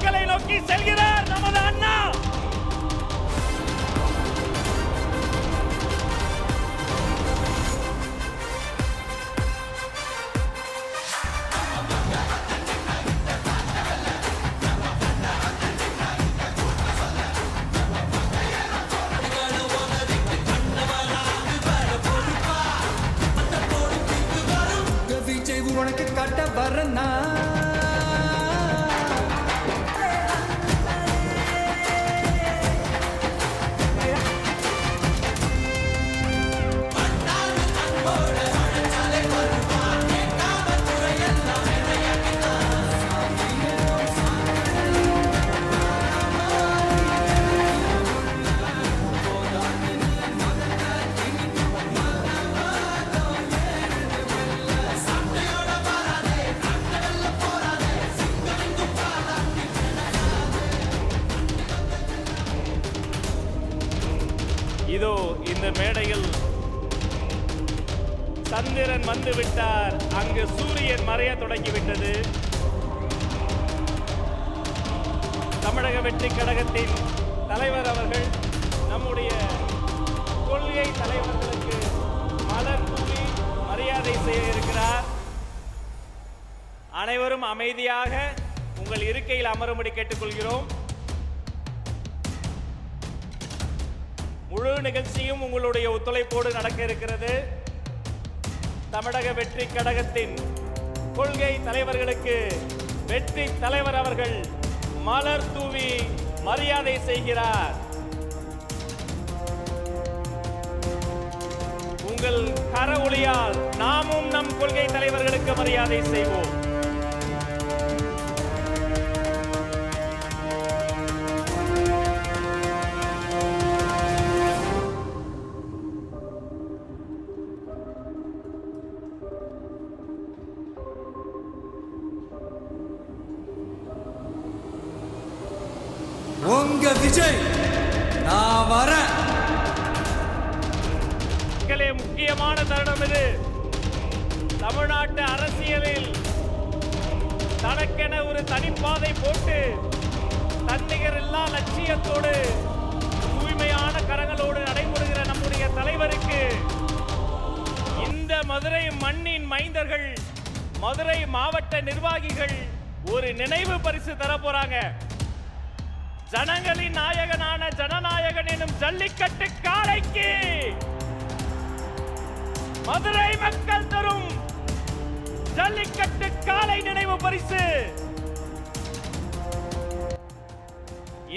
மக்களை நோக்கி செல்கிறார் நமது அண்ணா. உனக்கு கட்ட வரனா இதோ இந்த மேடையில் சந்திரன் வந்து விட்டார். அங்கு சூரியன் மறைய தொடங்கிவிட்டது. தமிழக வெற்றி கழகத்தின் தலைவர் அவர்கள் நம்முடைய கொள்கை தலைவர்களுக்கு மலர் தூவி மரியாதை செய்ய இருக்கிறார். அனைவரும் அமைதியாக உங்கள் இருக்கையில் அமரும்படி கேட்டுக்கொள்கிறோம். முழு நிகழ்ச்சியும் உங்களுடைய ஒத்துழைப்போடு நடக்க இருக்கிறது. தமிழக வெற்றி கழகத்தின் கொள்கை தலைவர்களுக்கு வெற்றி தலைவர் அவர்கள் மலர் தூவி மரியாதை செய்கிறார். உங்கள் கர ஒளியால் நாமும் நம் கொள்கை தலைவர்களுக்கு மரியாதை செய்வோம். உங்க விஜய் நான் வரேன். முக்கியமான தருணம் இது. தமிழ்நாட்டு அரசியலில் தனக்கென ஒரு தனிப்பாதை போட்டு தன்னிகர் இல்லா லட்சியத்தோடு தூய்மையான கரங்களோடு நடைபெறுகிற நம்முடைய தலைவருக்கு இந்த மதுரை மண்ணின் மைந்தர்கள், மதுரை மாவட்ட நிர்வாகிகள் ஒரு நினைவு பரிசு தர போறாங்க. ஜனங்களின் நாயகனான ஜனநாயகன் எனும் ஜல்லிக்கட்டு காளைக்கு மதுரை மக்கள் தரும் ஜல்லிக்கட்டு காளை நினைவு பரிசு.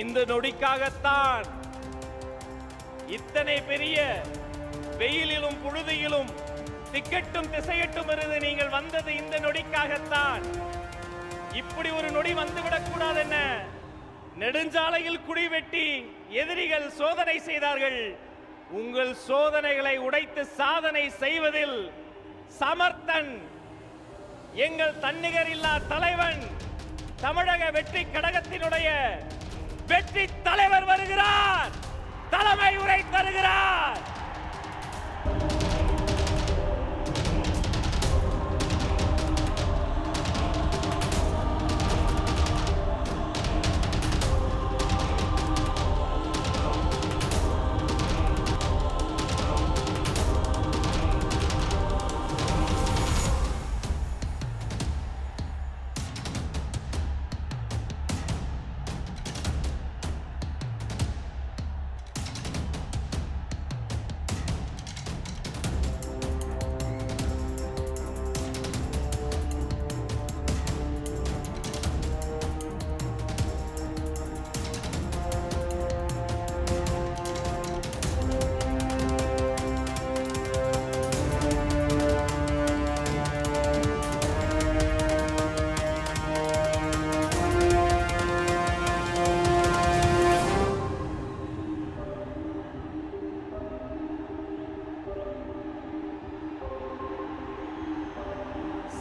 இந்த நொடிக்காகத்தான் இத்தனை பெரிய வெயிலிலும் புழுதியிலும் திக்கட்டும் திசையட்டும் இருந்து நீங்கள் வந்தது இந்த நொடிக்காகத்தான். இப்படி ஒரு நொடி வந்துவிடக் கூடாது. என்ன நெடுஞ்சாலையில் குடி வெட்டி எதிரிகள் சோதனை செய்தார்கள். உங்கள் சோதனைகளை உடைத்து சாதனை செய்வதில் சமர்த்தன் எங்கள் தன்னிகர் இல்லா தலைவன் தமிழக வெற்றி கழகத்தினுடைய வெற்றி தலைவர் வருகிறார். தலைமை உரை தருகிறார்.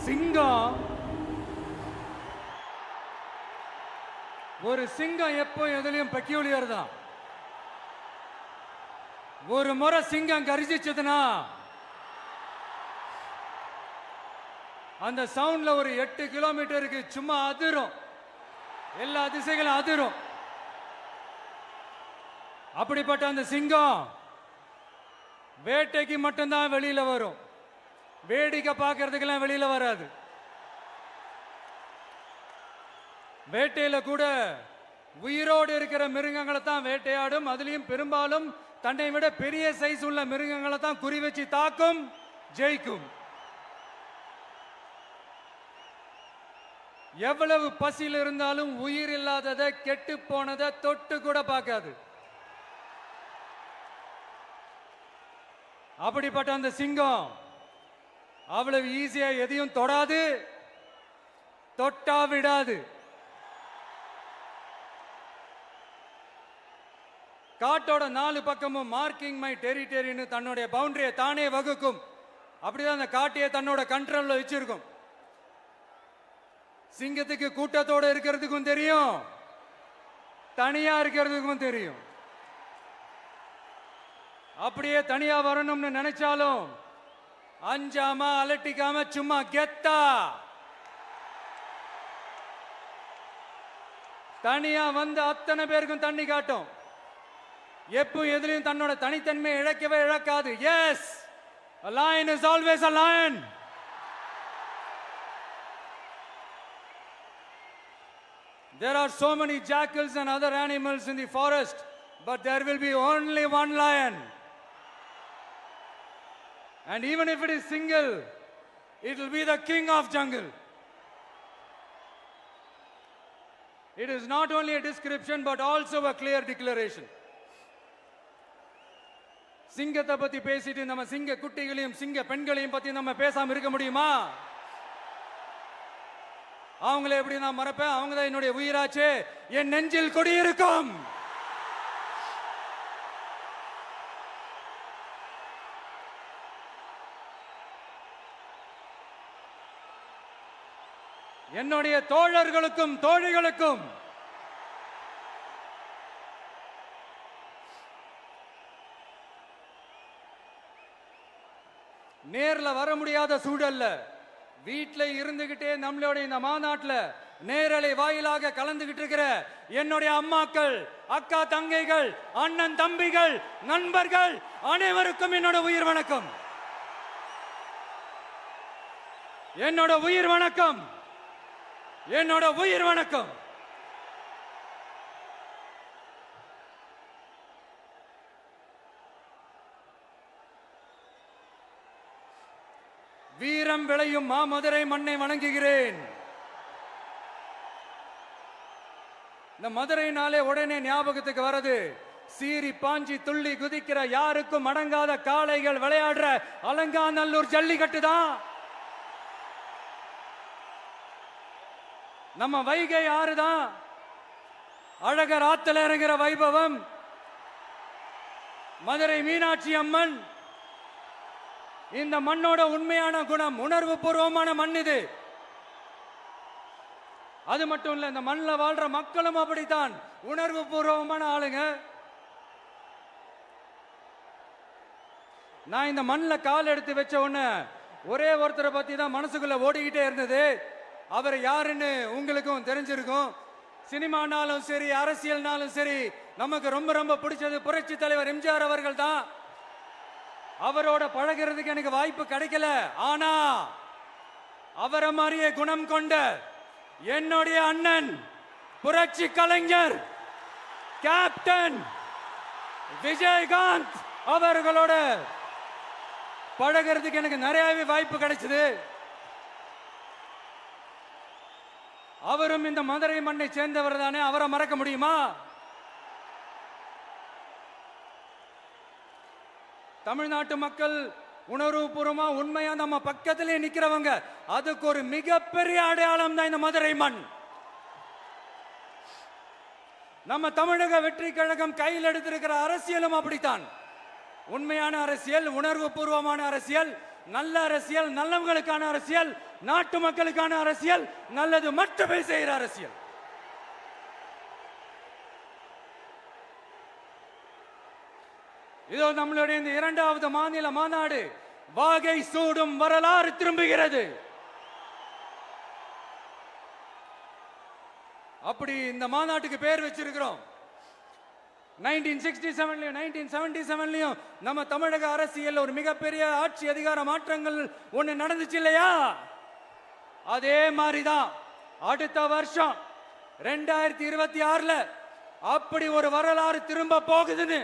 சிங்கம் ஒரு சிங்கம் எப்போ எதுலயும் பெக்யூலியர் தான். ஒரு முறை சிங்கம் கரிச்சிச்சதுன்னா அந்த சவுண்ட்ல ஒரு 8 கிலோமீட்டருக்கு சும்மா அதிரும். எல்லா திசைகளும் அதிரும். அப்படிப்பட்ட அந்த சிங்கம் வேட்டைக்கு மட்டும்தான் வெளியில வரும், வேடிக்கை பார்க்கறதுக்கெல்லாம் வெளியில வராது. வேட்டையில கூட உயிரோடு இருக்கிற மிருகங்களை தான் வேட்டையாடும். அதுலயும் பெரும்பாலும் தன்னை விட பெரிய சைஸ் உள்ள மிருகங்களை தான் குறி வச்சு தாக்கும், ஜெயிக்கும். எவ்வளவு பசியில் இருந்தாலும் உயிர் இல்லாததை, கெட்டு போனதை தொட்டு கூட பார்க்காது. அப்படிப்பட்ட அந்த சிங்கம் அவ்வளவு ஈஸியா எதையும் தொடாது, தொட்டா விடாது. காட்டோட 4 பக்கமும் மார்க்கிங் மை டெரிட்டரின்னு தன்னுடைய பவுண்டரியை தானே வகுக்கும். அப்படிதான் அந்த காட்டையே தன்னோட கண்ட்ரோல்ல வச்சிருக்கும். சிங்கத்துக்கு கூட்டத்தோட இருக்கிறதுக்கும் தெரியும், தனியா இருக்கிறதுக்கும் தெரியும். அப்படியே தனியா வரணும்னு நினைச்சாலும் அஞ்சாம அலட்டிக்காம சும்மா கெத்தா தனியா வந்து அத்தனை பேருக்கும் தண்ணி காட்டும். எப்போ எதிலையும் தன்னோட தனித்தன்மையை இழக்கவே இழக்காது. Yes, a lion is always a lion. There are so many jackals and other animals in the forest, but there will be only one lion. And even if it is single, it will be the king of jungle. It is not only a description but also a clear declaration. சிங்கத்தை பத்தி பேசிட்டு நம்ம சிங்க குட்டிகளையும் சிங்க பெண்களையும் பத்தி நம்ம பேசாம இருக்க முடியுமா? அவங்கள எப்படி நான் மறப்பேன்? அவங்க தான் என்னுடைய உயிராச்சே, என் நெஞ்சில் குடியிருக்கும். என்னுடைய தோழர்களுக்கும் தோழிகளுக்கும் நேர்ல வர முடியாத சூழல்ல வீட்ல இருந்துகிட்டே நம்மளோட இந்த மாநாட்டில் நேரலை வாயிலாக கலந்துகிட்டு இருக்கிற என்னுடைய அம்மாக்கள், அக்கா தங்கைகள், அண்ணன் தம்பிகள், நண்பர்கள் அனைவருக்கும் என்னோட உயிர் வணக்கம். என்னோட உயிர் வணக்கம், என்னோட உயிர் வணக்கம். வீரம் விளையும் மாமதுரை மண்ணை வணங்குகிறேன். இந்த மதுரைனாலே உடனே ஞாபகத்துக்கு வரது சீறி பாஞ்சி துள்ளி குதிக்கிற யாருக்கும் அடங்காத காளைகள் விளையாடுற அலங்காநல்லூர் ஜல்லிக்கட்டு தான். நம்ம வைகை ஆறுதான் அழகர் ஆத்துல இறங்குற வைபவம். மதுரை மீனாட்சி அம்மன் இந்த மண்ணோட உண்மையான குணம், உணர்வு பூர்வமான மண் இது. அது மட்டும் இல்ல, இந்த மண்ணில் வாழ்ற மக்களும் அப்படித்தான் உணர்வு பூர்வமான ஆளுங்க. நான் இந்த மண்ணில் கால் எடுத்து வச்ச உடனே ஒரே ஒருத்தரை பத்தி தான் மனசுக்குள்ள ஓடிக்கிட்டே இருந்தது. அவர் யாருன்னு உங்களுக்கும் தெரிஞ்சிருக்கும். சினிமானாலும் சரி, அரசியல்னாலும் சரி, நமக்கு ரொம்ப ரொம்ப பிடிச்சது புரட்சி தலைவர் எம்ஜிஆர் அவர்கள் தான். அவரோட பழகிறதுக்கு எனக்கு வாய்ப்பு கிடைக்கல. ஆனா அவரை மாதிரியே குணம் கொண்ட என்னுடைய அண்ணன் புரட்சி கலைஞர் கேப்டன் விஜயகாந்த் அவர்களோட பழகிறதுக்கு எனக்கு நிறையவே வாய்ப்பு கிடைச்சது. அவரும் இந்த மதுரை மண்ணை சேர்ந்தவர் தானே, அவரை மறக்க முடியுமா? தமிழ்நாட்டு மக்கள் உணர்வுபூர்வமா உண்மையா நம்ம பக்கத்திலே நிக்கிறவங்க, அதுக்கு ஒரு மிகப்பெரிய அடையாளம் தான் இந்த மதுரை மண். நம்ம தமிழக வெற்றி கழகம் கையில் எடுத்திருக்கிற அரசியலும் அப்படித்தான். உண்மையான அரசியல், உணர்வு பூர்வமான அரசியல், நல்ல அரசியல், நல்லவங்களுக்கான அரசியல், நாட்டு மக்களுக்கான அரசியல், நல்லது மட்டுமே செய்கிற அரசியல். இதோ நம்மளுடைய இந்த 2வது மாநில மாநாடு வாகை சூடும் வரலாறு திரும்புகிறது. அப்படி இந்த மாநாட்டுக்கு பேர் வச்சிருக்கிறோம். 1967லயும் 1977லயும் நம்ம தமிழக அரசியல் ஒரு மிகப்பெரிய ஆட்சி அதிகார மாற்றங்கள் ஒண்ணு நடந்துச்சு இல்லையா? அதே மாதிரிதான் அடுத்த வருஷம் 2026ல அப்படி ஒரு வரலாறு திரும்ப போகுதுன்னு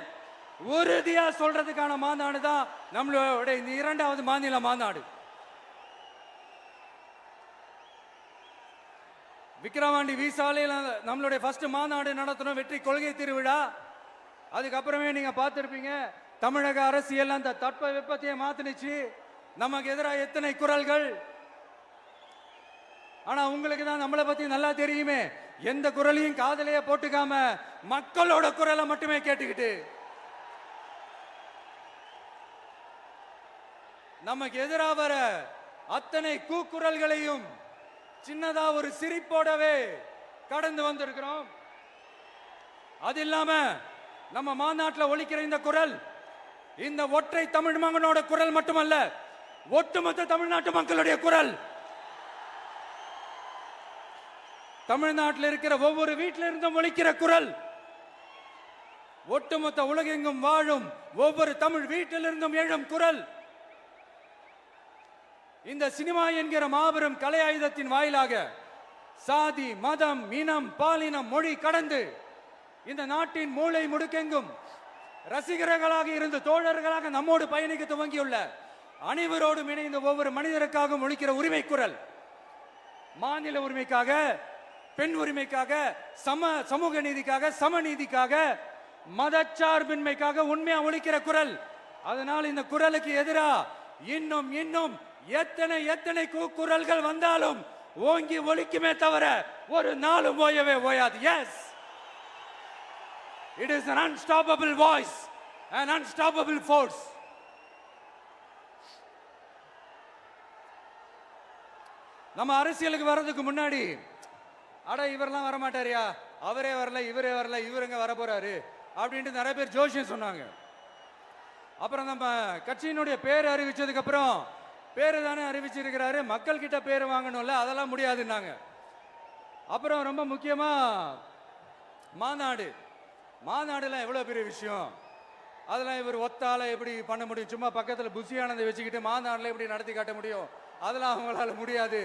உறுதியா சொல்றதுக்கான மாநாடு தான் நம்மளோட இந்த 2வது மாநில மாநாடு. விக்கிரவாண்டி விசாலையில் நம்மளுடைய ஃபர்ஸ்ட் மாநாடு நடத்தணும், வெற்றி கொள்கை திருவிழா. அதுக்கப்புறமே நீங்க பார்த்திருப்பீங்க தமிழக அரசியல் அந்த தட்ப வெப்பத்தையே மாத்தினுச்சு. நமக்கு எதிராக எத்தனை குரல்கள். ஆனா உங்களுக்கு தான் நம்மளை பத்தி நல்லா தெரியுமே, எந்த குரலையும் காதலையே போட்டுக்காம மக்களோட குரலை மட்டுமே கேட்டுக்கிட்டு நமக்கு எதிராக வர அத்தனை கூக்குரல்களையும் சின்னதா ஒரு சிரிப்போடவே கடந்து வந்திருக்கிறோம். அது இல்லாம நம்ம மாநாட்டில் ஒலிக்கிற இந்த குரல் இந்த ஒற்றை தமிழ் மகனோட குரல் மட்டுமல்ல, ஒட்டுமொத்த தமிழ்நாட்டு மக்களுடைய குரல். தமிழ்நாட்டில் இருக்கிற ஒவ்வொரு வீட்டில இருந்தும் ஒலிக்கிற குரல், ஒட்டுமொத்த உலகெங்கும் வாழும் ஒவ்வொரு தமிழ் வீட்டிலிருந்தும் எழும் குரல். இந்த சினிமா என்கிற மாபெரும் கலை ஆயுதத்தின் வாயிலாக சாதி, மதம், இனம், பாலினம், மொழி கடந்து இந்த நாட்டின் மூளை முடுக்கெங்கும் ரசிகர்களாக இருந்து தோழர்களாக நம்மோடு பயணிக்க துவங்கியுள்ள அனைவரோடும் இணைந்த ஒவ்வொரு மனிதருக்காகவும் ஒலிக்கிற உரிமை குரல். மாநில உரிமைக்காக, பெண் உரிமைக்காக, சமூக நீதிக்காக, சமநீதிக்காக, மதச்சார்பின்மைக்காக உண்மையா ஒலிக்கிற குரல். அதனால் இந்த குரலுக்கு எதிராக இன்னும் இன்னும் எத்தனை குரல்கள் வந்தாலும் ஓங்கி ஒலிக்குமே தவிர ஒரு நாளும் ஓயவே ஓயாது. Yes, it is an unstoppable voice, an unstoppable force. நம்ம அரசியலுக்கு வர்றதுக்கு முன்னாடி அட இவரெல்லாம் வர மாட்டாரியா, அவரே வரல, இவரே வரல, இவருங்க வர போறாரு அப்படின்ட்டு நிறைய பேர் ஜோஷியம் சொன்னாங்க. அப்புறம் நம்ம கட்சியினுடைய பேர் அறிவிச்சதுக்கு அப்புறம் பேரு தானே அறிவிச்சிருக்கிறாரு, மக்கள் கிட்ட பேர் வாங்கணும்ல, அதெல்லாம் முடியாதுன்னாங்க. அப்புறம் ரொம்ப முக்கியமா மாநாடுலாம் எவ்வளவு பெரிய விஷயம், அதெல்லாம் இவர் ஒத்தால எப்படி பண்ண முடியும், சும்மா பக்கத்தில் புசியானதை வச்சுக்கிட்டு மாநாடுல எப்படி நடத்தி காட்ட முடியும், அதெல்லாம் அவங்களால முடியாது.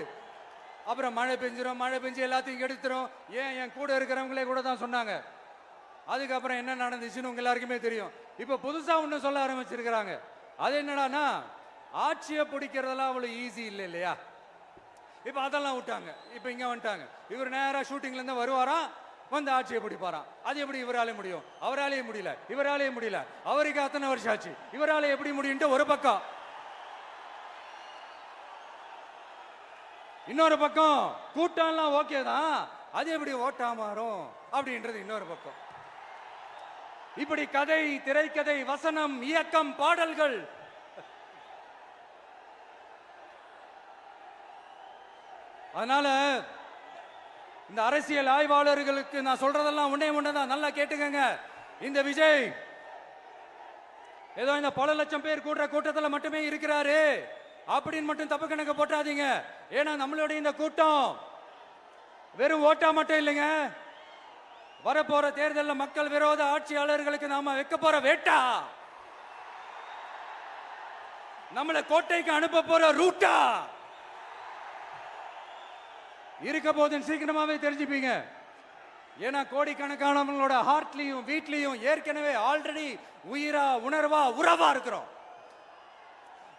அப்புறம் மழை பெஞ்சு எல்லாத்தையும் கெடுத்துரும். ஏன் என் கூட இருக்கிறவங்களே கூட தான் சொன்னாங்க. அதுக்கப்புறம் என்ன நடந்துச்சுன்னு உங்க எல்லாருக்குமே தெரியும். இப்ப புதுசா ஒண்ணு சொல்ல ஆரம்பிச்சிருக்கிறாங்க. அது என்னடானா, ஆட்சியை பிடிக்கிறதெல்லாம் அவ்வளவு ஈஸி இல்லை இல்லையா. இப்ப அதெல்லாம் விட்டாங்க, இப்ப இங்க வந்துட்டாங்க. இவர் நேரா ஷூட்டிங்ல இருந்து வருவாராம், வந்து ஆட்சியை பிடிப்பாராம். அது எப்படி இவராலே முடியும், அவராலே முடியல, இவராலே முடியல, அவருக்கு அத்தனை வருஷம் ஆச்சு, இவராலே எப்படி முடியும்ட்டு ஒரு பக்கம். இன்னொரு பக்கம் கூட்டம்லாம் ஓகே தான், அது எப்படி ஓட்டா மாறும் அப்படின்றது இன்னொரு பக்கம். இப்படி கதை, திரைக்கதை, வசனம், இயக்கம், பாடல்கள், அதனால இந்த அரசியல் ஆய்வாளர்களுக்கு நான் சொல்றதெல்லாம் ஒன்னேதான், நல்லா கேட்டுக்கங்க. இந்த விஜய் ஏதோ இந்த பல லட்சம் பேர் கூடுற கூட்டத்தில் மட்டுமே இருக்கிறாரு அப்படின்னு மட்டும் தப்பு கணக்கு போட்டாதீங்க. ஏன்னா நம்மளுடைய இந்த கூட்டம் வெறும் ஓட்டா மட்டும் இல்லைங்க, வரப்போற தேர்தலில் மக்கள் விரோத ஆட்சியாளர்களுக்கு நாம வைக்க போற வேட்டா, நம்மளை கோட்டைக்கு அனுப்ப போற ரூட்டா இருக்க போதுன்னு சீக்கிரமாவே தெரிஞ்சுப்பீங்க. ஏன்னா கோடிக்கணக்கானவங்களோட ஹார்ட்லயும் வீட்லயும் ஏற்கனவே ஆல்ரெடி உயிரா, உணர்வா, உறவா இருக்கிறோம்.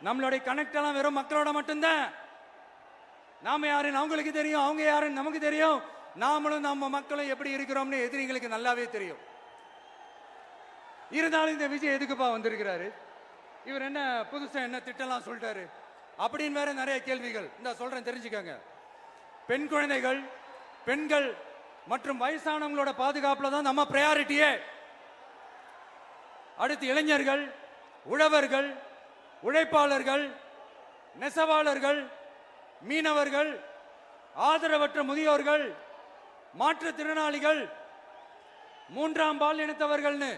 நம்மளுடைய கனெக்ட் எல்லாம் வெறும் மக்களோட மட்டும்தான். நாம யாருன்னு அவங்களுக்கு தெரியும், அவங்க யாருன்னு நமக்கு தெரியும். நாமளும் நம்ம மக்களும் எப்படி இருக்கிறோம்னு எதிரிங்களுக்கு நல்லாவே தெரியும். இருந்தாலும் இந்த விஜய் எதுக்குப்பா வந்திருக்கிறாரு, இவர் என்ன புதுசா என்ன திட்டம்லாம் சொல்லிட்டாரு அப்படின்னு வேற நிறைய கேள்விகள். இந்த சொல்றேன் தெரிஞ்சுக்கங்க. பெண் குழந்தைகள், பெண்கள் மற்றும் வயசானவங்களோட பாதுகாப்புல தான் நம்ம பிரையாரிட்டியே. அடுத்து இளைஞர்கள், உழவர்கள், உழைப்பாளர்கள், நெசவாளர்கள், மீனவர்கள், ஆதரவற்ற முதியோர்கள், மாற்றுத்திறனாளிகள், மூன்றாம் பால் இனத்தவர்கள்னு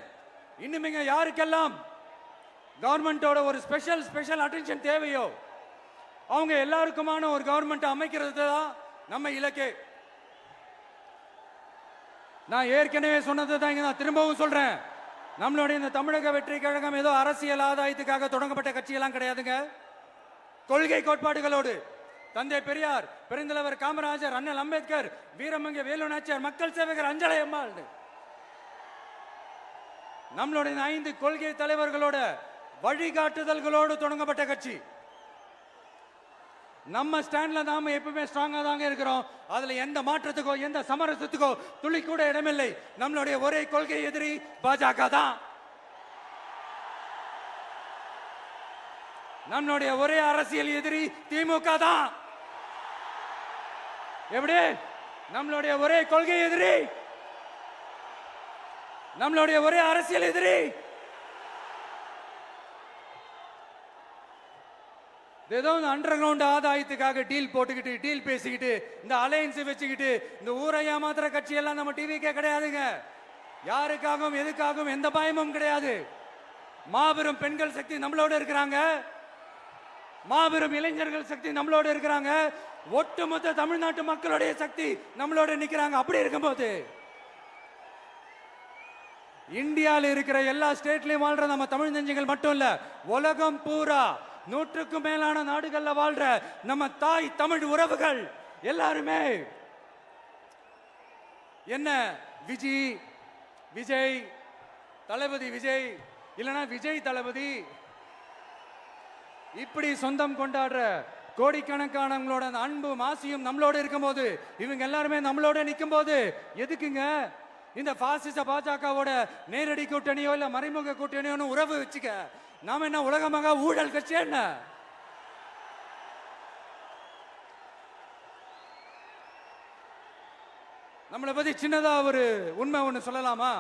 இன்னும் யாருக்கெல்லாம் கவர்மெண்டோட ஒரு ஸ்பெஷல் அட்டென்ஷன் தேவையோ அவங்க எல்லாருக்குமான ஒரு கவர்மெண்ட் அமைக்கிறது தான் நம்ம இலக்கே. நான் ஏற்கனவே சொன்னது தான் இங்க நான் திரும்பவும் சொல்றேன். நம்மளுடைய இந்த தமிழக வெற்றி கழகம் ஏதோ அரசியல் ஆதாயத்துக்காக தொடங்கப்பட்ட கட்சியெல்லாம் கிடையாதுங்க. கொள்கை கோட்பாடுகளோடு தந்தை பெரியார், பெருந்தலைவர் காமராஜர், அண்ணல் அம்பேத்கர், வீரமங்க வேலு நாச்சியார், மக்கள் சேவகர் அஞ்சலை அம்மாள், நம்மளுடைய 5 கொள்கை தலைவர்களோட வழிகாட்டுதல்களோடு தொடங்கப்பட்ட கட்சி. நம்ம ஸ்டாண்ட்ல நாம எப்பவுமே ஸ்ட்ராங்கா தாங்க இருக்கிறோம். அதுல எந்த மாற்றத்துக்கோ எந்த சமரசத்துக்கோ துளி கூட இடமில்லை. நம்மளுடைய ஒரே கொள்கை எதிரி பாஜக தான். நம்மளுடைய ஒரே அரசியல் எதிரி திமுக தான். எப்படி? நம்மளுடைய ஒரே கொள்கை எதிரி, நம்மளுடைய ஒரே அரசியல் எதிரி ஏதோ அண்டர் கிரவுண்ட் ஆதாயத்துக்காக டீல் போட்டுக்கிட்டு டீல் பேசிக்கிட்டு இந்த அலையன்ஸ் வச்சுக்கிட்டு இந்த ஊரை ஏமாத்துற கட்சி எல்லாம் நம்ம டிவிக்கே கிடையாதுங்க. யாருக்காகவும் எதுக்காகவும் எந்த பயமும் கிடையாது. மாபெரும் பெண்கள் சக்தி நம்மளோட இருக்கிறாங்க. மாபெரும் இளைஞர்கள் சக்தி நம்மளோட இருக்கிறாங்க. ஒட்டுமொத்த தமிழ்நாட்டு மக்களுடைய சக்தி நம்மளோட நிக்கிறாங்க. அப்படி இருக்கும்போது இந்தியாவில் இருக்கிற எல்லா ஸ்டேட்லயும் வாழ்ற நம்ம தமிழ் நெஞ்சங்கள் மட்டும் இல்ல, உலகம் பூரா 100க்கும் மேலான நாடுகள்ல வாழ்ற நம்ம தாய் தமிழ் உறவுகள் எல்லாருமே என்ன விஜய் தளபதி விஜய் இல்லனா விஜய் தளபதி இப்படி சொந்தம் கொண்டாடுற கோடிக்கணக்கானவங்களோட அன்பு மாசியும் நம்மளோட இருக்கும்போது, இவங்க எல்லாருமே நம்மளோட நிற்கும் போது எதுக்குங்க இந்த பாசிச பாஜகவோட நேரடி கூட்டணியோ இல்ல மறைமுக கூட்டணியோ உறவு வச்சுக்க? நாம என்ன உலகமாக ஊழல் கட்சி? என்ன நம்மளை பத்தி சின்னதா ஒரு உண்மை ஒண்ணு சொல்லலாமா?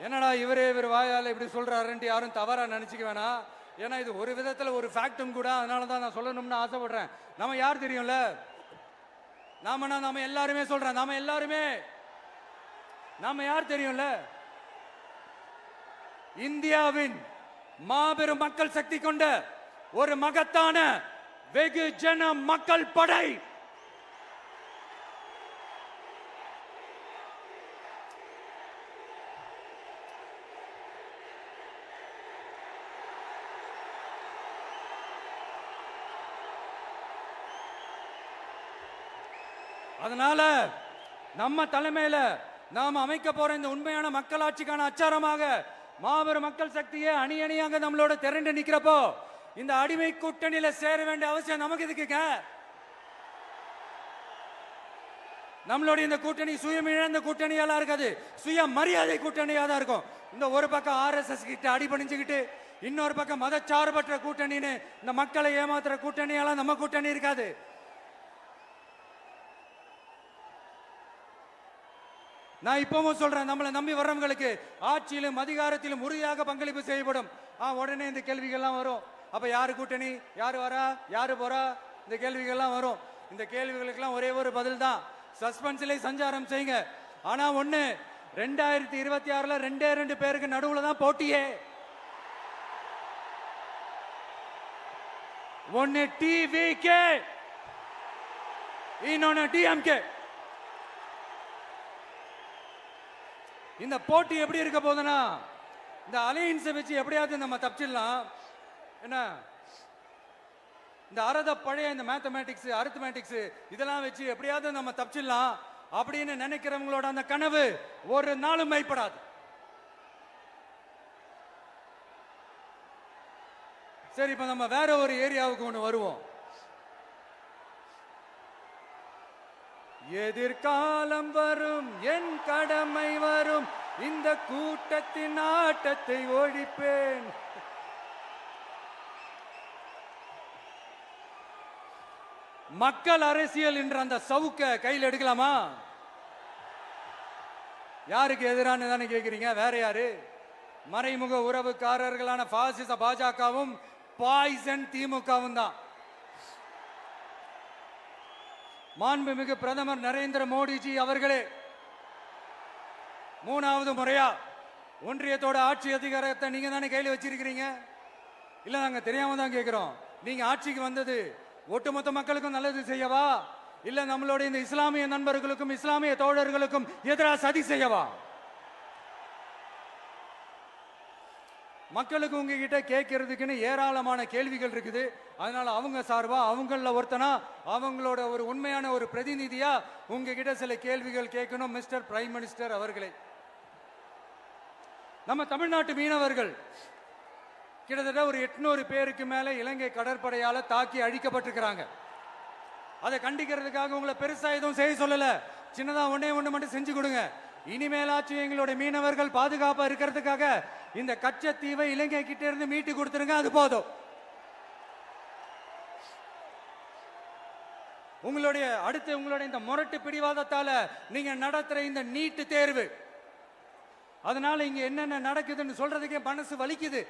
என்னடா இவர் வாயால இப்படி சொல்றாருன்ட்டு யாரும் தவறா நினைச்சுக்க வேணாம். ஏன்னா இது ஒரு விதத்துல ஒரு ஃபேக்டும் கூட. அதனாலதான் நான் சொல்லணும்னு ஆசைப்படுறேன். நம்ம யார் தெரியும்ல? நாம எல்லாருமே சொல்றேன். நாம யார் தெரியும்ல? இந்தியாவின் மாபெரும் மக்கள் சக்தி கொண்ட ஒரு மகத்தான வெகுஜன மக்கள் படை. அதனால நம்ம தலைமையில நாம் அமைக்க போற இந்த உண்மையான மக்களாட்சிக்கான அச்சாரமாக மாபெரும் மக்கள் சக்தியே அணி அணியாக நம்மளோட திரண்டு நிக்கிறப்போ இந்த அடிமை கூட்டணியில சேர வேண்டிய அவசியம் நமக்கு இருக்குங்க. நம்மளுடைய இந்த கூட்டணி சுயம் இழந்த கூட்டணியெல்லாம் இருக்காது, சுய மரியாதை கூட்டணியா தான் இருக்கும். இந்த ஒரு பக்கம் RSS கிட்ட அடிபணிஞ்சுக்கிட்டு, இன்னொரு பக்கம் மதச்சார்பற்ற கூட்டணின்னு இந்த மக்களை ஏமாத்துற கூட்டணியெல்லாம் நம்ம கூட்டணி இருக்காது. நான் இப்பவும் சொல்றேன், நம்மளை நம்பி வர்றவங்களுக்கு ஆட்சியிலும் அதிகாரத்திலும் உறுதியாக பங்களிப்பு செய்யப்படும். உடனே இந்த கேள்விகள்லாம் வரும். அப்ப யாரு கூட்டணி, யாரு வரா, யாரு போறா, இந்த கேள்விகள்லாம் வரும். இந்த கேள்விகளுக்கெல்லாம் ஒரே ஒரு பதில் தான், சஸ்பென்ஸ்ல சஞ்சாரம் செய்யுங்க. ஆனா ஒண்ணு, 2026ல 2 பேருக்கு நடுவுல தான் போட்டியே. ஒன்னு டிவிகே, இன்னொன்னு டிஎம்கே. இந்த போட்டி எப்படி இருக்க போதுன்னா, இந்த அலையன்ஸை வச்சு எப்படியாவது நம்ம தப்பிச்சிடலாம். என்ன இந்த பழைய இந்த மேத்தமேட்டிக்ஸ் அரித்மேட்டிக்ஸ் இதெல்லாம் வச்சு எப்படியாவது நம்ம தப்பிச்சிடலாம் அப்படின்னு நினைக்கிறவங்களோட அந்த கனவு ஒரு நாளும் மைப்படாது. சரி, இப்ப நம்ம வேற ஒரு ஏரியாவுக்கு ஒண்ணு வருவோம். எதிர்காலம் வரும், என் கடமை வரும், இந்த கூட்டத்தின் ஆட்டத்தை ஒழிப்பேன். மக்கள் அரசியல் என்ற அந்த சவுக்க கையில் எடுக்கலாமா? யாருக்கு எதிரான தானே கேட்கிறீங்க? வேற யாரு? மறைமுக உறவுக்காரர்களான பாசிச பாஜகவும் பாய்சன் திமுகவும் தான். மாண்புமிகு பிரதமர் நரேந்திர மோடிஜி அவர்களே 3வது முறையா ஒன்றியத்தோட ஆட்சி அதிகாரத்தை நீங்க தானே கையில் வச்சிருக்கிறீங்க. இல்ல நாங்க தெரியாம தான் கேட்கிறோம். நீங்க ஆட்சிக்கு வந்தது ஒட்டுமொத்த மக்களுக்கும் நல்லது செய்யவா, இல்ல நம்மளுடைய இந்த இஸ்லாமிய நண்பர்களுக்கும் இஸ்லாமிய தோழர்களுக்கும் எதிராக சதி செய்யவா? மக்களுக்கு உங்ககிட்ட கேட்கறதுக்குன்னு ஏராளமான கேள்விகள் இருக்குது. அதனால அவங்க சார்பா அவங்கள ஒருத்தனா அவங்களோட ஒரு உண்மையான ஒரு பிரதிநிதியா உங்ககிட்ட சில கேள்விகள் கேட்கணும். மிஸ்டர் பிரைம் மினிஸ்டர் அவர்களே, நம்ம தமிழ்நாட்டு மீனவர்கள் கிட்டத்தட்ட ஒரு 800 பேருக்கு மேல இலங்கை கடற்படையால தாக்கி அழிக்கப்பட்டிருக்கிறாங்க. அதை கண்டிக்கிறதுக்காக உங்களை பெருசா எதுவும் செய்ய சொல்லல, சின்னதா ஒண்ணே ஒண்ணு மட்டும் செஞ்சு கொடுங்க. இனிமேலாச்சும் எங்களுடைய மீனவர்கள் பாதுகாப்பா இருக்கிறதுக்காக இந்த கச்சத்தீவை இலங்கை கிட்ட இருந்து மீட்டு கொடுத்துருங்க, அது போதும். உங்களுடைய இந்த முரட்டு பிடிவாதத்தால நீங்க நடத்துற இந்த நீட்டு தேர்வு, அதனால இங்க என்னென்ன நடக்குதுன்னு சொல்றதுக்கே மனசு வலிக்குது.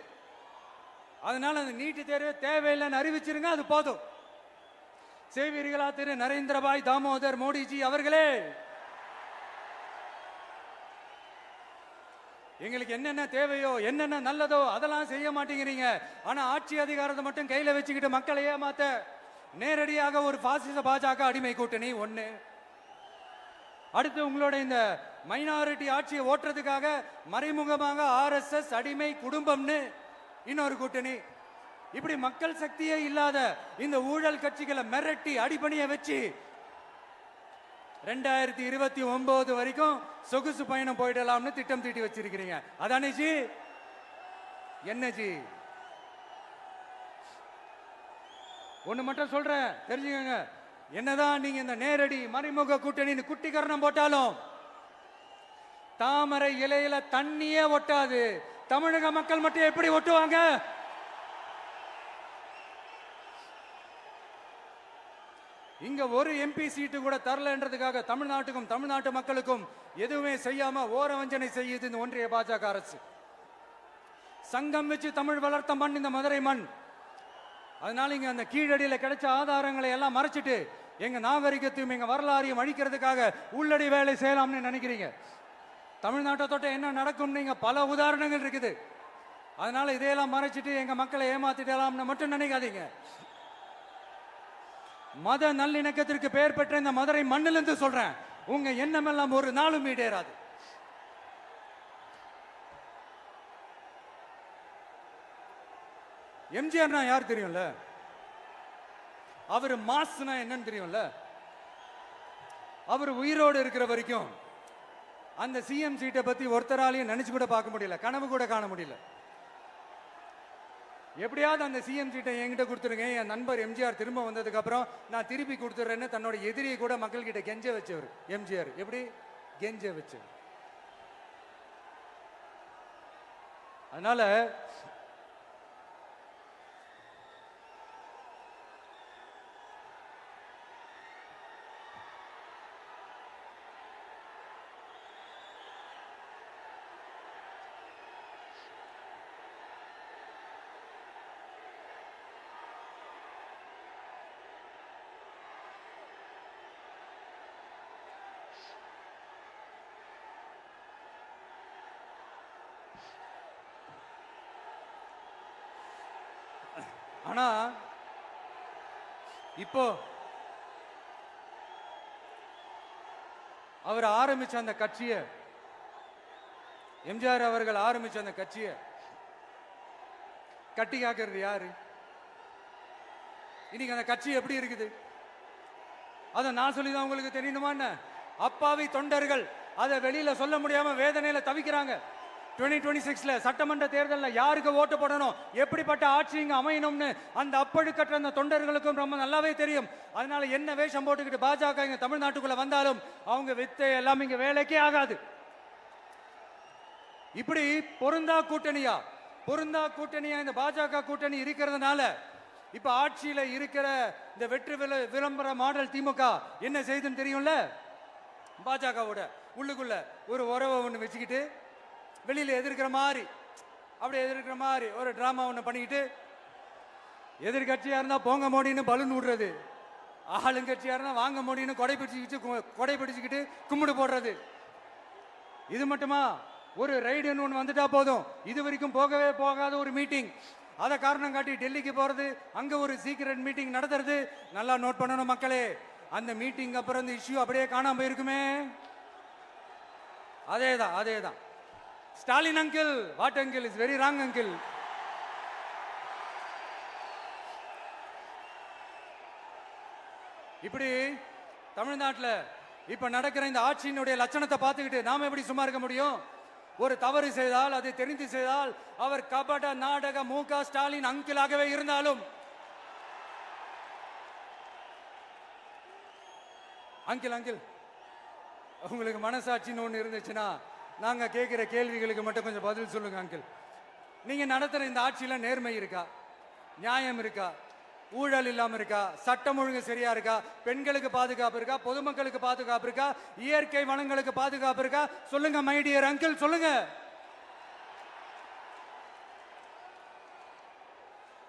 அதனால அந்த நீட்டு தேர்வு தேவையில்லைன்னு அறிவிச்சிருங்க, அது போதும். செய்வீர்களா திரு நரேந்திரபாய் தாமோதர் மோடிஜி அவர்களே? எங்களுக்கு என்னென்ன தேவையோ என்னென்ன நல்லதோ அதெல்லாம் செய்ய மாட்டேங்கிறீங்க. ஆனா ஆட்சி அதிகாரத்தை மட்டும் கையில வச்சுக்கிட்டு மக்களை ஏமாத்த நேரடியாக ஒரு பாசிச பாஜக அடிமை கூட்டணி ஒண்ணு. அடுத்து உங்களோட இந்த மைனாரிட்டி ஆட்சியை ஓட்டுறதுக்காக மறைமுகமாக RSS அடிமை குடும்பம்னு இன்னொரு கூட்டணி. இப்படி மக்கள் சக்தியே இல்லாத இந்த ஊழல் கட்சிகளை மிரட்டி அடிபணிய வச்சு 2029 வரைக்கும் சொகுசு பயணம் போயிடலாம்னு திட்டம் தீட்டி வச்சிருக்கிறீங்க. அதானே ஜி? என்ன ஜி? ஒண்ணு மட்டும் சொல்றேன், தெரிஞ்சுக்கங்க. என்னதான் நீங்க இந்த நேரடி மறைமுக கூட்டணி குட்டிகரணம் போட்டாலும் தாமரை இலையில தண்ணியே ஒட்டாது. தமிழக மக்கள் மட்டும் எப்படி ஒட்டுவாங்க? இங்க ஒரு MP சீட்டு கூட தரலன்றதுக்காக தமிழ்நாட்டுக்கும் தமிழ்நாட்டு மக்களுக்கும் எதுவுமே செய்யாம ஓரவஞ்சனை செய்யுது இந்த ஒன்றிய பாஜக அரசு. சங்கம் வச்சு தமிழ் வளர்த்த மண் இந்த மதுரை மண். அதனால இங்க அந்த கீழடியில கிடைச்ச ஆதாரங்களை எல்லாம் மறைச்சிட்டு எங்க நாகரிகத்தையும் எங்க வரலாறையும் அழிக்கிறதுக்காக உள்ளடி வேலை செய்யலாம்னு நினைக்கிறீங்க. தமிழ்நாட்டை தொட்ட என்ன நடக்கும் நீங்க பல உதாரணங்கள் இருக்குது. அதனால இதையெல்லாம் மறைச்சிட்டு எங்க மக்களை ஏமாத்திடலாம்னு மட்டும் நினைக்காதீங்க. மத நல்லிணக்கத்திற்கு பெயர் பெற்ற இந்த மதுரை மண்ணிலிருந்து சொல்றேன், உங்க எண்ணம் எல்லாம் ஒரு நாளும் ஈடேறாது. எம்ஜிஆர்னா யார் தெரியும்ல? அவர் மாஸ்னா என்னன்னு தெரியும்ல? அவர் உயிரோடு இருக்கிற வரைக்கும் அந்த சிஎம் சீட்டை பத்தி ஒருத்தராலையும் நினைச்சு கூட பார்க்க முடியல, கனவு கூட காண முடியல. எப்படியாவது அந்த சிஎம் சீட்டை என்கிட்ட கொடுத்துருங்க, என் நண்பர் எம்ஜிஆர் திரும்ப வந்ததுக்கு அப்புறம் நான் திருப்பி கொடுத்துறேன்னு தன்னோட எதிரியை கூட மக்கள் கிட்ட கெஞ்ச வச்சவர் எம்ஜிஆர். எப்படி கெஞ்ச வச்சவர்? அதனால ஆனா இப்போ அவர் ஆரம்பிச்ச அந்த கட்சியை, எம்ஜிஆர் அவர்கள் ஆரம்பிச்ச அந்த கட்சியை கட்டி காக்கிறது யாரு? இன்னைக்கு அந்த கட்சி எப்படி இருக்குது? அதை நான் சொல்லிதான் உங்களுக்கு தெரியணுமா என்ன? அப்பாவி தொண்டர்கள் அதை வெளியில சொல்ல முடியாம வேதனையில தவிக்கிறாங்க. 2026 சட்டமன்ற தேர்தலில் யாருக்கு ஓட்டு போடணும், எப்படிப்பட்ட ஆட்சி இங்க அமையணும்னு அந்த அப்பழுக்கற்ற அந்த தொண்டர்களுக்கும் ரொம்ப நல்லாவே தெரியும். அதனால என்ன வேஷம் போட்டுக்கிட்டு பாஜக இங்க தமிழ்நாட்டுக்குள்ள வந்தாலும் அவங்க வித்தை எல்லாம் இங்க வேலைக்கே ஆகாது. இப்படி பொருந்தா கூட்டணியா இந்த பாஜக கூட்டணி இருக்கிறதுனால இப்ப ஆட்சியில இருக்கிற இந்த வெற்றி விளம்பர மாடல் திமுக என்ன செய்யுதுன்னு தெரியும்ல? பாஜகவோட உள்ளுக்குள்ள ஒரு உறவை ஒண்ணு வச்சுக்கிட்டு வெளியில எதிர்க்கிற மாதிரி ஒரு டிராமா ஒண்ணு பண்ணிக்கிட்டு, எதிர்கட்சியா இருந்தா போங்க மோடின்னு பலூன் விடுறது, ஆளுங்கட்சியா இருந்தா வாங்க மோடின்னு கொடை பிடிச்சுக்கிட்டு கும்பிடு போடுறது. இது மட்டுமா? ஒரு ரைடுன்னு ஒன்று வந்துட்டா போதும், இது வரைக்கும் போகவே போகாத ஒரு மீட்டிங், அதை காரணம் காட்டி டெல்லிக்கு போறது, அங்க ஒரு சீக்கிரட் மீட்டிங் நடத்துறது. நல்லா நோட் பண்ணணும் மக்களே, அந்த மீட்டிங் அப்புறம் இந்த இஷ்யூ அப்படியே காணாம போயிருக்குமே. அதேதான். Stalin uncle, what uncle is very wrong uncle. இப்படி தமிழ்நாட்டில் இப்ப நடக்கிற இந்த ஆட்சியினுடைய லட்சணத்தை பார்த்துக்கிட்டு நாம எப்படி சும்மா இருக்க முடியும்? ஒரு தவறு செய்தால், அதை தெரிந்து செய்தால், அவர் கபட நாடக மு.க. ஸ்டாலின் அங்கிளாகவே இருந்தாலும், அங்கிள் உங்களுக்கு மனசாட்சின்னு ஒன்று இருந்துச்சுன்னா நாங்க கேட்கிற கேள்விகளுக்கு மட்டும் கொஞ்சம் பதில் சொல்லுங்க அங்கிள். நீங்க நடத்துற இந்த ஆட்சியில நேர்மை இருக்கா? நியாயம் இருக்கா? ஊழல் இல்லாம இருக்கா? சட்டம் ஒழுங்கு சரியா இருக்கா? பெண்களுக்கு பாதுகாப்பு இருக்கா? பொதுமக்களுக்கு பாதுகாப்பு இருக்கா? இயற்கை வளங்களுக்கு பாதுகாப்பு இருக்கா? சொல்லுங்க மை டியர் அங்கிள், சொல்லுங்க.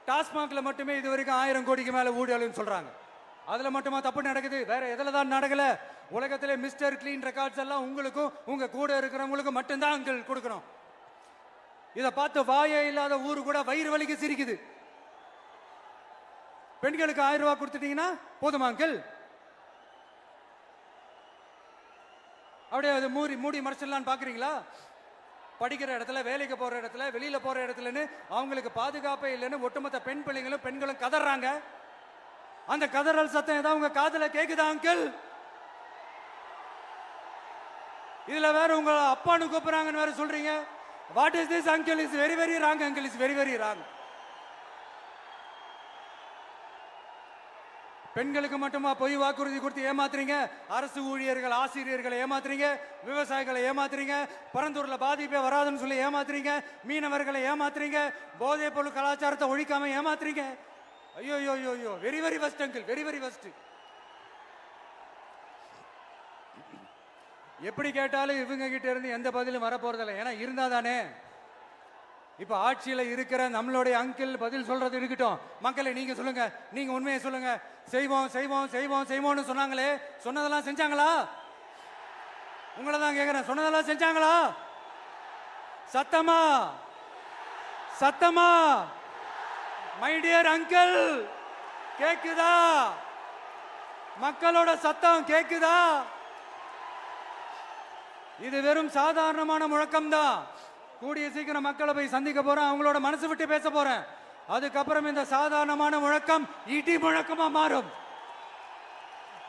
டாஸ்மாக்ல மட்டுமே இது வரைக்கும் 1000 கோடிக்கு மேல ஊழல்னு சொல்றாங்க. அதுல மட்டுமா தப்பு நடக்குது? வேற எதுல தான் நடக்கல? உலகத்திலே மிஸ்டர் கிளீன் ரெக்கார்ட்ஸ் எல்லாம் உங்களுக்கும் உங்க கூட இருக்கிறவங்களுக்கும் மட்டும்தான் அங்கிள் கொடுக்கணும். இதை பார்த்து வாயே இல்லாத ஊரு கூட வயிறு வலிக்கு சிரிக்குது. பெண்களுக்கு 1000 ரூபாய் கொடுத்துட்டீங்கன்னா போதுமா அங்கிள்? அப்படியே அது மூடி மறைச்சிடலான்னு பாக்குறீங்களா? படிக்கிற இடத்துல, வேலைக்கு போற இடத்துல, வெளியில போற இடத்துலன்னு அவங்களுக்கு பாதுகாப்பே இல்லைன்னு ஒட்டுமொத்த பெண்களும் கதறாங்க. அந்த கதறல் சத்தம் ஏதாவது உங்க காதுல கேக்குதா அங்கிள்? இதுல வேற உங்க அப்பான்னு கூப்பிடுறாங்கன்னு வேற சொல்றீங்க. What is this uncle? Is very very wrong uncle, is very very wrong. பெண்களுக்கு மட்டுமா பொய் வாக்குறுதி கொடுத்து ஏமாத்துறீங்க? அரசு ஊழியர்கள், ஆசிரியர்களை ஏமாத்துறீங்க, விவசாயிகளை ஏமாத்துறீங்க, பரந்தூர்ல பாதிப்பே வராதுன்னு சொல்லி ஏமாத்துறீங்க, மீனவர்களை ஏமாத்துறீங்க, போதைப் பொருள் கலாச்சாரத்தை ஒழிக்காம ஏமாத்துறீங்க. ஐயோ, very very first uncle, very very first. எப்படி கேட்டாலும் இவங்க கிட்ட இருந்து எந்த பதிலும் வரப்போறதில்லை. ஏன்னா இருந்தா தானே. இப்ப ஆட்சியில இருக்கிற நம்மளுடைய அங்கிள் பதில் சொல்றது இருக்கட்டும். மக்களை நீங்க சொல்லுங்க, நீங்க உண்மையை சொல்லுங்க. செய்வோம்னு சொன்னாங்களே, சொன்னதெல்லாம் செஞ்சாங்களா? உங்களை தான் கேக்குறேன், சொன்னதெல்லாம் செஞ்சாங்களா? சத்தமா மை டியர் அங்கிள், கேக்குதா? மக்களோட சத்தம் கேக்குதா? இது வெறும் சாதாரணமான முழக்கம் தான். கூடிய சீக்கிரம் மக்களை போய் சந்திக்க போறேன், அவங்களோட மனசு விட்டு பேச போறேன். அதுக்கப்புறம் இந்த சாதாரணமான முழக்கம் இடி முழக்கமா மாறும்.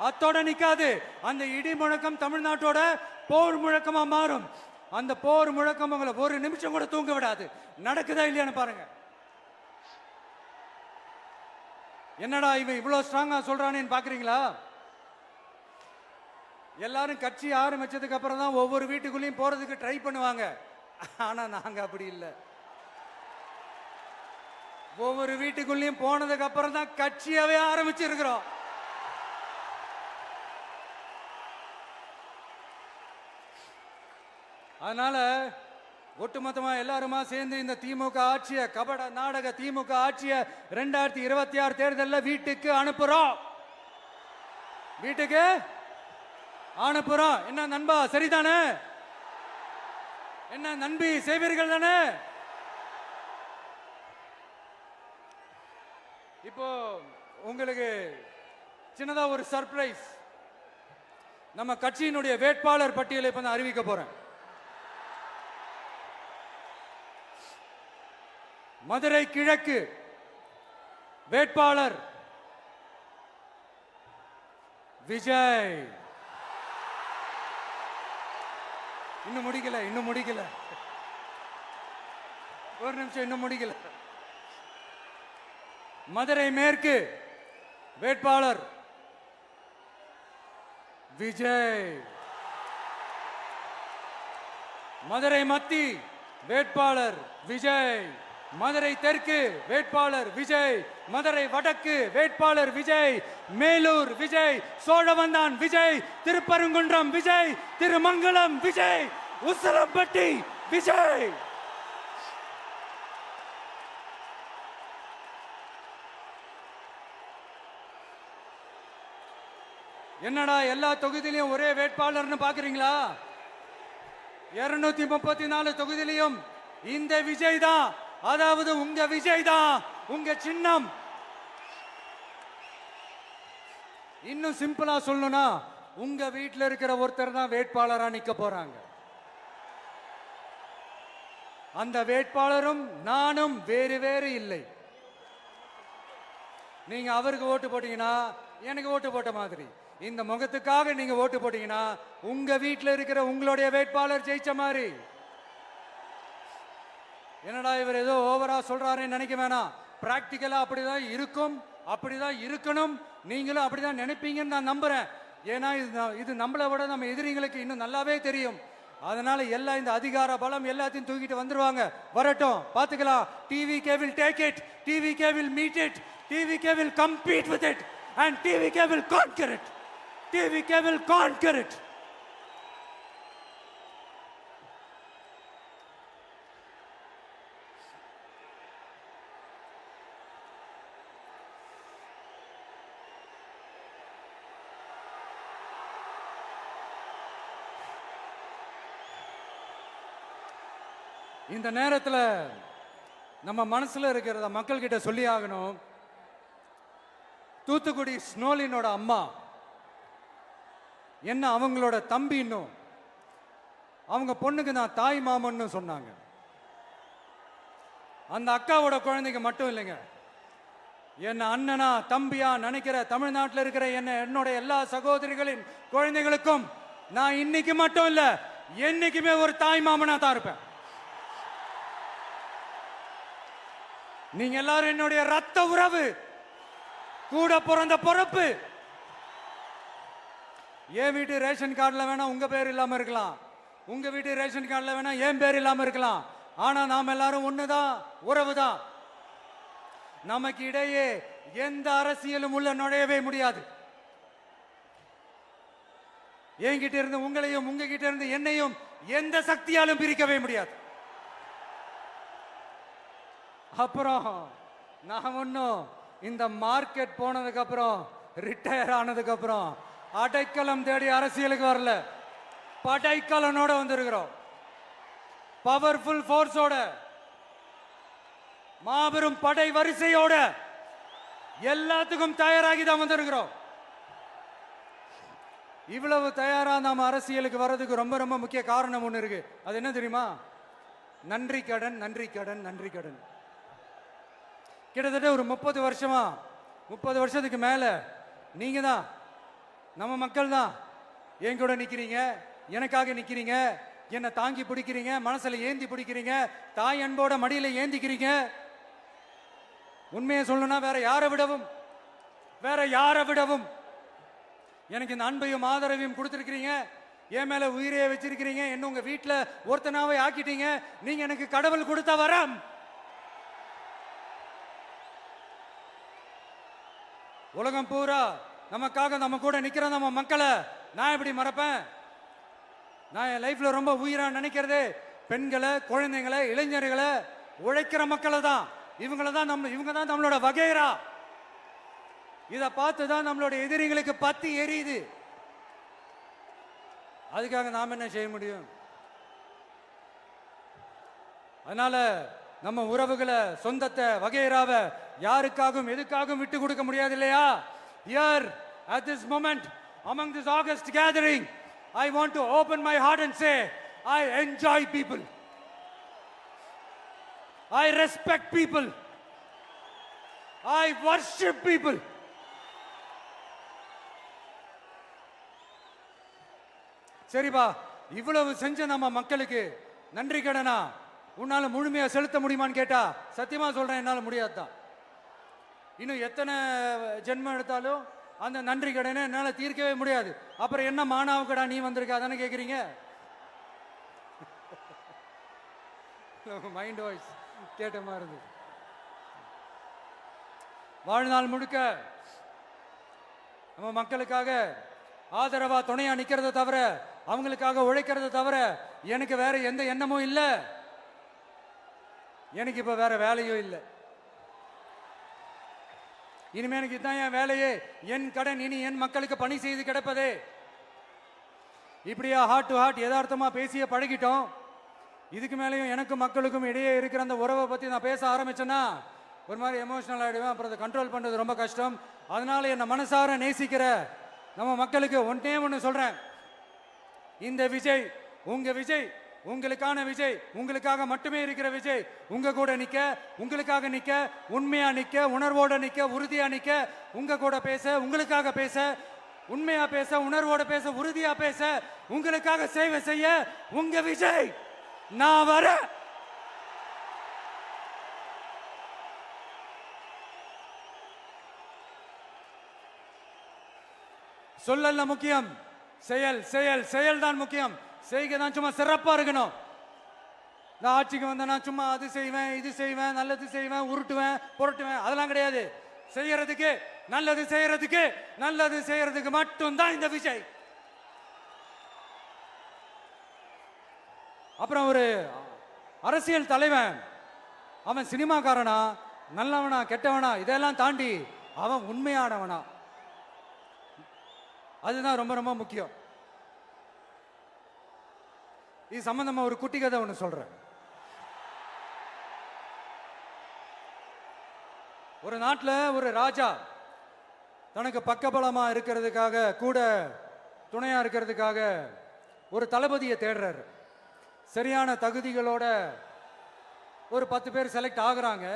அத்தோட நிக்காது. அந்த இடி முழக்கம் தமிழ்நாட்டோட போர் முழக்கமா மாறும். அந்த போர் முழக்கம் உங்களை ஒரு நிமிஷம் கூட தூங்க விடாது. நடக்குதா இல்லையான்னு பாருங்க. என்னடா இவன் இவ்வளவு ஸ்ட்ராங்கா சொல்றானேன்னு பாக்குறீங்களா? எல்லாரும் கட்சி ஆரம்பிச்சதுக்கு அப்புறம் தான் ஒவ்வொரு வீட்டுக்குள்ளேயும் போறதுக்கு ட்ரை பண்ணுவாங்க. ஆனா நாங்க அப்படி இல்லை. ஒவ்வொரு வீட்டுக்குள்ளேயும் போனதுக்கு அப்புறம் தான் கட்சியாவே ஆரம்பிச்சிருக்கிறோம். அதனால ஒட்டுமொத்தமா எல்லாருமா சேர்ந்து இந்த திமுக ஆட்சிய, கபட நாடக திமுக ஆட்சிய 2026 தேர்தலில் வீட்டுக்கு அனுப்புறோம். வீட்டுக்கு அனுப்புறோம். என்ன நண்பா, சரிதானே? என்ன நண்பி, செய்வீர்கள் தானே? இப்போ உங்களுக்கு சின்னதா ஒரு சர்ப்ரைஸ். நம்ம கட்சியினுடைய வேட்பாளர் பட்டியலை இப்ப நான் அறிவிக்க போறேன். மதுரை கிழக்கு வேட்பாளர் விஜய். இன்னும் முடிக்கல. ஒரு நிமிஷம், இன்னும் முடிக்கல. மதுரை மேற்கு வேட்பாளர் விஜய். மதுரை மத்தி வேட்பாளர் விஜய். மதுரை தெற்கு வேட்பாளர் விஜய். மதுரை வடக்கு வேட்பாளர் விஜய். மேலூர் விஜய். சோழவந்தான் விஜய். திருப்பரங்குன்றம் விஜய். திருமங்கலம் விஜய். உசிலம்பட்டி விஜய். என்னடா எல்லா தொகுதியிலையும் ஒரே வேட்பாளர்னு பாக்குறீங்களா? 234 தொகுதியிலையும் இந்த விஜய் தான். அதாவது உங்க விஜய் தான் உங்க சின்னம். இன்னும் சிம்பிளா சொல்லணும்னா உங்க வீட்டில் இருக்கிற ஒருத்தர் தான் வேட்பாளரா நிக்க போறாங்க. அந்த வேட்பாளரும் நானும் வேறு வேறு இல்லை. நீங்க அவருக்கு ஓட்டு போட்டீங்கன்னா எனக்கு ஓட்டு போட்ட மாதிரி, இந்த முகத்துக்காக நீங்க ஓட்டு போட்டீங்கன்னா உங்க வீட்டில் இருக்கிற உங்களுடைய வேட்பாளர் ஜெயிச்ச மாதிரி. என்னடா இவர் ஏதோ ஓவரா சொல்றாருன்னு நினைக்க வேணாம். பிராக்டிக்கலா அப்படிதான் இருக்கும், அப்படிதான் இருக்கணும். நீங்களும் அப்படிதான் நினைப்பீங்கன்னு நான் நம்புறேன். ஏன்னா இது நம்மளை விட நம்ம எதிரிங்களுக்கு இன்னும் நல்லாவே தெரியும். அதனால எல்லாம் இந்த அதிகார பலம் எல்லாத்தையும் தூக்கிட்டு வந்துருவாங்க. வரட்டும், பாத்துக்கலாம். TVK will take it, TVK will meet it, TVK will compete with it and TVK will conquer it, TVK will conquer it. இந்த நேரத்தில் நம்ம மனசுல இருக்கிறத மக்கள் கிட்ட சொல்லி ஆகணும். தூத்துக்குடி ஸ்னோலினோட அம்மா என்ன அவங்களோட தம்பி, இன்னும் அவங்க பொண்ணுக்கு நான் தாய் மாமன்னு சொன்னாங்க. அந்த அக்காவோட குழந்தைக்கு மட்டும் இல்லைங்க, என்ன அண்ணனா தம்பியா நினைக்கிற தமிழ்நாட்டில் இருக்கிற என்னோட எல்லா சகோதரிகளின் குழந்தைகளுக்கும் நான் இன்னைக்கு மட்டும் இல்ல என்னைக்குமே ஒரு தாய் மாமனா தான் இருப்பேன். நீங்க எல்லாரும் என்னுடைய ரத்த உறவு, கூட பிறந்த பொறுப்பு. என் வீட்டு ரேஷன் கார்டுல வேணா உங்க பேர் இல்லாம இருக்கலாம், உங்க வீட்டு ரேஷன் கார்டுல வேணா என் பேர் இல்லாம இருக்கலாம். ஆனா நாம எல்லாரும் ஒண்ணுதான், உறவுதான். நமக்கு இடையே எந்த அரசியலும் உள்ள நுழையவே முடியாது. என்கிட்ட இருந்து உங்களையும் உங்ககிட்ட இருந்து என்னையும் எந்த சக்தியாலும் பிரிக்கவே முடியாது. அப்புறம் நான் ஒன்னும் இந்த மார்க்கெட் போனதுக்கு அப்புறம், ரிட்டையர் ஆனதுக்கு அப்புறம் அடைக்கலம் தேடி அரசியலுக்கு வரல. படைக்கலனோட வந்திருக்கிறோம். பவர்ஃபுல் ஃபோர்ஸோட, மாபெரும் படை வரிசையோட, எல்லாத்துக்கும் தயாராகி தான் வந்திருக்கிறோம். இவ்வளவு தயாரா நாம அரசியலுக்கு வர்றதுக்கு ரொம்ப ரொம்ப முக்கிய காரணம் ஒண்ணு இருக்கு. அது என்ன தெரியுமா? நன்றி கடன், நன்றி கடன், நன்றி கடன். கிட்டத்தட்ட ஒரு 30 வருஷமா, 30 வருஷத்துக்கு மேல நீங்க தான், நம்ம மக்கள் தான் என் கூட நிக்கிறீங்க, எனக்காக நிக்கிறீங்க, என்னை தாங்கி பிடிக்கிறீங்க, மனசுல ஏந்தி பிடிக்கிறீங்க, தாய் அன்போட மடியில ஏந்திக்கிறீங்க. உண்மையை சொல்லணும்னா வேற யாரை விடவும் எனக்கு இந்த அன்பையும் ஆதரவையும் கொடுத்திருக்கிறீங்க. என் மேல உயிரையே வச்சிருக்கிறீங்க. என்ன உங்க வீட்டுல ஒருத்தனாவே ஆக்கிட்டீங்க. நீங்க எனக்கு கடவுள் கொடுத்த வரம். உலகம் பூரா நமக்காக நம்ம கூட நிக்கிற நம்ம மக்களை நான் எப்படி மறப்பேன்? நான் என் லைஃப்ல ரொம்ப உயிரா நினைக்கிறதே பெண்களை, குழந்தைங்களை, இளைஞர்களை, உழைக்கிற மக்களை தான். இவங்க தான் நம்மளோட வகைரா. இதை பார்த்து தான் நம்மளோட எதிரிகளுக்கு பத்தி எரியுது. அதுக்காக நாம் என்ன செய்ய முடியும்? அதனால நம்ம உறவுகளை, சொந்தத்தை, வகைராவை யாருக்காகவும் எதுக்காகவும் விட்டு கொடுக்க முடியாது இல்லையா? Here at this moment among this August gathering, I want to open my heart and say I enjoy people, I respect people, I worship people. சரிப்பா, இவ்வளவு செஞ்ச நம்ம மக்களுக்கு நன்றி கடனா உன்னால முழுமையா செலுத்த முடியுமான்னு கேட்டா சத்தியமா சொல்றேன், என்னால முடியாதுதான். இன்னும் எத்தனை ஜென்மம் எடுத்தாலும் அந்த நன்றி கடனை என்னால தீர்க்கவே முடியாது. அப்புறம் என்ன மானாவுக்கடா நீ வந்திருக்கா தானே கேக்குறீங்க? மைண்ட் வாய்ஸ் கேட்ட மாதிரி இருந்தது. வாழ்நாள் முழுக்க நம்ம மக்களுக்காக ஆதரவா துணையா நிக்கிறத தவிர, அவங்களுக்காக உழைக்கிறத தவிர எனக்கு வேற எந்த எண்ணமும் இல்லை. எனக்கு இப்ப வேற வேலையும் இல்லை. இனிமே எனக்கு இதுதான் என் வேலையே, என் கடன். இனி என் மக்களுக்கு பணி செய்து கிடப்பதே. இப்படியா ஹார்ட் டு ஹார்ட் யதார்த்தமா பேசிய பழகிட்டோம். இதுக்கு மேலேயும் எனக்கும் மக்களுக்கும் இடையே இருக்கிற அந்த உறவை பத்தி நான் பேச ஆரம்பிச்சேன்னா ஒரு மாதிரி எமோஷனல் ஆயிடுவேன். அப்புறம் அதை கண்ட்ரோல் பண்றது ரொம்ப கஷ்டம். அதனால என்னை மனசார நேசிக்கிற நம்ம மக்களுக்கு ஒன்னே ஒன்று சொல்றேன், இந்த விஜய் உங்க விஜய், உங்களுக்கான விஜய், உங்களுக்காக மட்டுமே இருக்கிற விஜய். உங்க கூட நிக்க, உங்களுக்காக நிக்க, உண்மையா நிக்க, உணர்வோட நிக்க, உறுதியா நிக்க, உங்க கூட பேச, உங்களுக்காக பேச, உண்மையா பேச, உணர்வோட பேச, உறுதியா பேச, உங்களுக்காக சேவை செய்ய உங்க விஜய் நான் வர. சொல்லல முக்கியம், செயல் செயல் செயல் தான் முக்கியம். செய்கை தான் சும்மா சிறப்பா இருக்கணும். நான் ஆட்சிக்கு வந்தேன்னா சும்மா அது செய்வேன், இது செய்வேன், நல்லது செய்வேன், உருட்டுவேன், புரட்டுவேன், அதெல்லாம் கிடையாது. செய்யறதுக்கு, நல்லது செய்யறதுக்கு, நல்லது செய்யறதுக்கு மட்டும்தான் இந்த விஜய். அப்புறம் ஒரு அரசியல் தலைவன், அவன் சினிமாக்காரனா, நல்லவனா, கெட்டவனா, இதெல்லாம் தாண்டி அவன் உண்மையானவனா, அதுதான் ரொம்ப ரொம்ப முக்கியம். இது சம்பந்தமா ஒரு குட்டி கதை ஒன்று சொல்றேன். ஒரு நாட்டில் ஒரு ராஜா தனக்கு பக்கபலமா இருக்கிறதுக்காக, கூட துணையா இருக்கிறதுக்காக ஒரு தளபதியை தேடுறாரு. சரியான தகுதிகளோட ஒரு 10 பேர் செலக்ட் ஆகுறாங்க.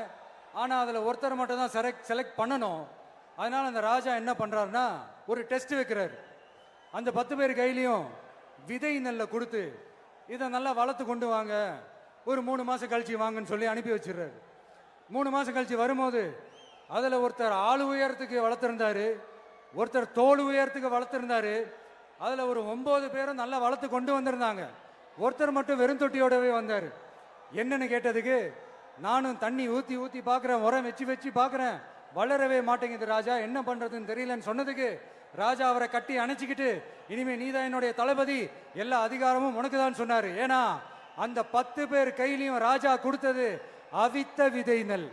ஆனா அதுல ஒருத்தர் மட்டும் தான் செலக்ட் பண்ணணும். அதனால அந்த ராஜா என்ன பண்றாருன்னா ஒரு டெஸ்ட் வைக்கிறாரு. அந்த 10 பேர் கையிலையும் விதை நெல்லை கொடுத்து இதை நல்லா வளர்த்து கொண்டு வாங்க, ஒரு 3 மாசம் கழிச்சு வாங்கன்னு சொல்லி அனுப்பி வச்சிடுறாரு. 3 மாசம் கழிச்சு வரும்போது அதுல ஒருத்தர் ஆளு உயரத்துக்கு வளர்த்திருந்தாரு, ஒருத்தர் தோல் உயரத்துக்கு வளர்த்திருந்தாரு. அதுல ஒரு 9 பேரும் நல்லா வளர்த்து கொண்டு வந்திருந்தாங்க. ஒருத்தர் மட்டும் வெறும் தொட்டியோடவே வந்தாரு. என்னன்னு கேட்டதுக்கு, நானும் தண்ணி ஊத்தி ஊத்தி பாக்குறேன், உரம் வச்சு வச்சு பாக்குறேன், வளரவே மாட்டேங்குது ராஜா, என்ன பண்றதுன்னு தெரியலன்னு சொன்னதுக்கு ராஜா அவரை கட்டி அணைச்சிக்கிட்டு, இனிமே நீதான் என்னுடைய தளபதி, எல்லா அதிகாரமும் உனக்கு தான் சொன்னாரு. ஏன்னா அந்த 10 பேர் கையிலையும் ராஜா கொடுத்தது அவித்த விதை நெல்,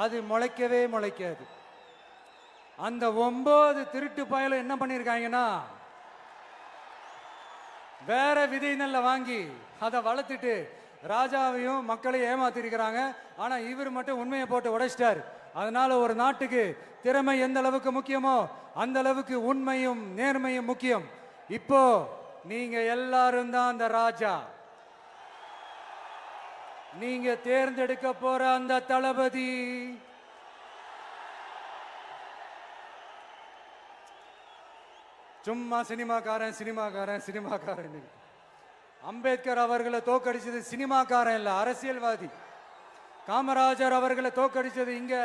அது முளைக்கவே முளைக்காது. அந்த 9 திருட்டு பயலும் என்ன பண்ணிருக்காங்கன்னா வேற விதை நெல்ல வாங்கி அதை வளர்த்துட்டு ராஜாவையும் மக்களையும் ஏமாத்திருக்கிறாங்க. ஆனா இவர் மட்டும் உண்மையை போட்டு உடைச்சிட்டார். அதனால ஒரு நாட்டுக்கு திறமை எந்த அளவுக்கு முக்கியமோ அந்த அளவுக்கு உண்மையும் நேர்மையும் முக்கியம். இப்போ நீங்க எல்லாரும் தான் அந்த ராஜா. நீங்க தேர்ந்தெடுக்க போற அந்த தளபதி சும்மா சினிமாக்காரன் சினிமாக்காரன் சினிமாக்காரன். அம்பேத்கர் அவர்களை தோக்கடிச்சது சினிமாக்காரன் இல்ல, அரசியல்வாதி. காமராஜர் அவர்களை தோக்கடிச்சது, இங்க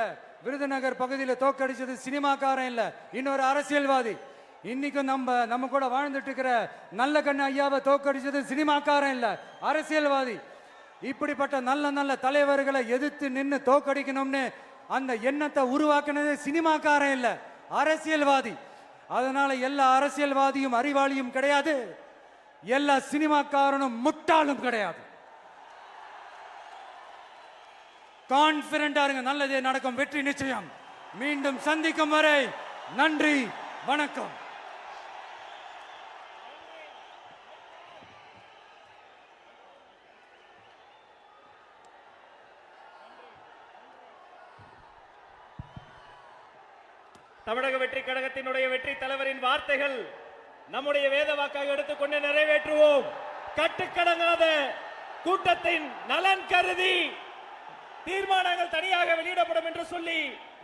விருதுநகர் பகுதியில் தோக்கடிச்சது சினிமாக்காரன் இல்ல, இன்னொரு அரசியல்வாதி. இன்னைக்கும் நம்ம கூட வாழ்ந்துட்டு இருக்கிற நல்ல கண்ணு ஐயாவை தோக்கடிச்சது சினிமாக்காரன் இல்ல, அரசியல்வாதி. இப்படிப்பட்ட நல்ல நல்ல தலைவர்களை எதிர்த்து நின்று தோக்கடிக்கணும்னு அந்த எண்ணத்தை உருவாக்குனது சினிமாக்காரன் இல்ல, அரசியல்வாதி. அதனால எல்லா அரசியல்வாதியும் அறிவாளியும் கிடையாது, எல்லா சினிமாக்காரனும் முட்டாளும் கிடையாது. கான்பிடண்டா இருங்க, நல்லதே நடக்கும், வெற்றி நிச்சயம். மீண்டும் சந்திக்கும் வரை நன்றி, வணக்கம். தமிழக வெற்றி கழகத்தினுடைய வெற்றி தலைவரின் வார்த்தைகள் நம்முடைய வேத வாக்காக எடுத்துக்கொண்டு நிறைவேற்றுவோம். கட்டுக்கடங்காத கூட்டத்தின் நலன் கருதி தீர்மானங்கள் தனியாக வெளியிடப்படும் என்று சொல்லி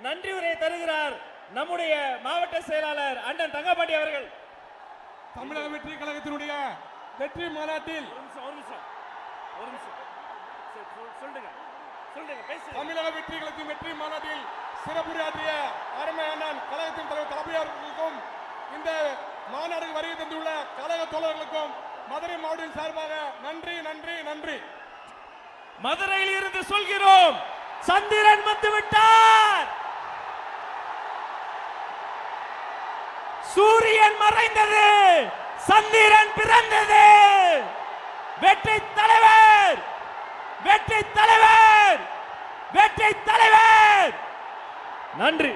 நன்றி உரை தருகிறார் நம்முடைய மாவட்ட செயலாளர் அண்ணன் தங்கப்பாண்டி அவர்கள். தமிழக வெற்றி கழகத்தினுடைய வெற்றி மாநாட்டில் தமிழக வெற்றி கழகத்தின் வெற்றி மாநாட்டில் சிறப்புரையாற்றிய அருமை அண்ணன் கழகத்தின் தலைவர் தளபதியார்களுக்கும் இந்த மாநாடுக்கு வருகை தந்துள்ள கழக தோழர்களுக்கும் மதுரை மாவட்டத்தின் சார்பாக நன்றி நன்றி நன்றி. மதுரையில் இருந்து சொல்கிறோம், சந்திரன் வந்து விட்டார், சூரியன் மறைந்தது, சந்திரன் பிறந்தது. வெற்றி தலைவர், வெற்றி தலைவர், வெற்றி தலைவர். நன்றி.